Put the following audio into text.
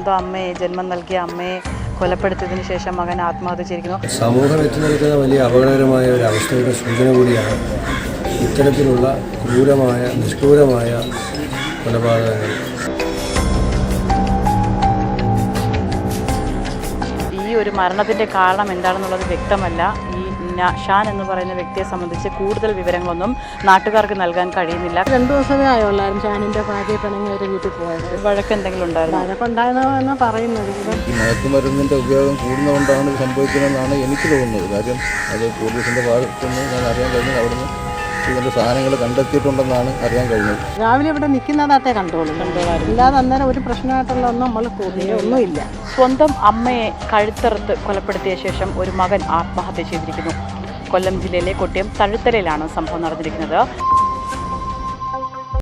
സ്വന്തം അമ്മയെ, ജന്മം നൽകിയ അമ്മയെ കൊലപ്പെടുത്തിയതിനു ശേഷം മകൻ ആത്മഹത്യ ചെയ്തിരിക്കുന്നു. സമൂഹം എത്തി നിൽക്കുന്ന വലിയ അപകടകരമായ ഒരു അവസ്ഥയുടെ സൂചന കൂടിയാണ് ഇത്തരത്തിലുള്ള ക്രൂരമായ, നിഷ്ഠൂരമായ കൊലപാതകങ്ങൾ. ഈ ഒരു മരണത്തിൻ്റെ കാരണം എന്താണെന്നുള്ളത് വ്യക്തമല്ല. ഈ ഷാൻ എന്ന് പറയുന്ന വ്യക്തിയെ സംബന്ധിച്ച് കൂടുതൽ വിവരങ്ങളൊന്നും നാട്ടുകാർക്ക് നൽകാൻ കഴിയുന്നില്ല. 2 ദിവസമേ ആയുള്ളായിരുന്നു ഷാനിൻ്റെ ഭാര്യ പിണങ്ങി ഒരു വീട്ടിൽ പോയത്. വഴക്ക് എന്തെങ്കിലും ഉണ്ടായിരുന്നു? വഴക്കുണ്ടായെന്നാണ് പറയുന്നത്. ഈ മയക്കുമരുന്നിൻ്റെ ഉപയോഗം കൂടുന്നതുകൊണ്ടാണ് ഇത് സംഭവിക്കുന്നതെന്നാണ് എനിക്ക് തോന്നുന്നത്. കാര്യം അത് പോലീസിൻ്റെ ഭാഗത്തുനിന്ന് ഞാൻ അറിയാൻ കഴിഞ്ഞത് അവിടുന്ന് ഇതിൻ്റെ സാധനങ്ങൾ കണ്ടെത്തിയിട്ടുണ്ടെന്നാണ് അറിയാൻ കഴിഞ്ഞത്. രാവിലെ ഇവിടെ നിൽക്കുന്നതായിട്ടേ കണ്ടോളായിരുന്നു. ഇല്ലാതെ അന്നേരം ഒരു പ്രശ്നമായിട്ടുള്ള ഒന്നും നമ്മൾ ഒന്നുമില്ല. സ്വന്തം അമ്മയെ കഴുത്തറുത്ത് കൊലപ്പെടുത്തിയ ശേഷം ഒരു മകൻ ആത്മഹത്യ ചെയ്തിരിക്കുന്നു. കൊല്ലം ജില്ലയിലെ കൊട്ടിയം തഴുത്തലയിലാണ് സംഭവം നടന്നിരിക്കുന്നത്.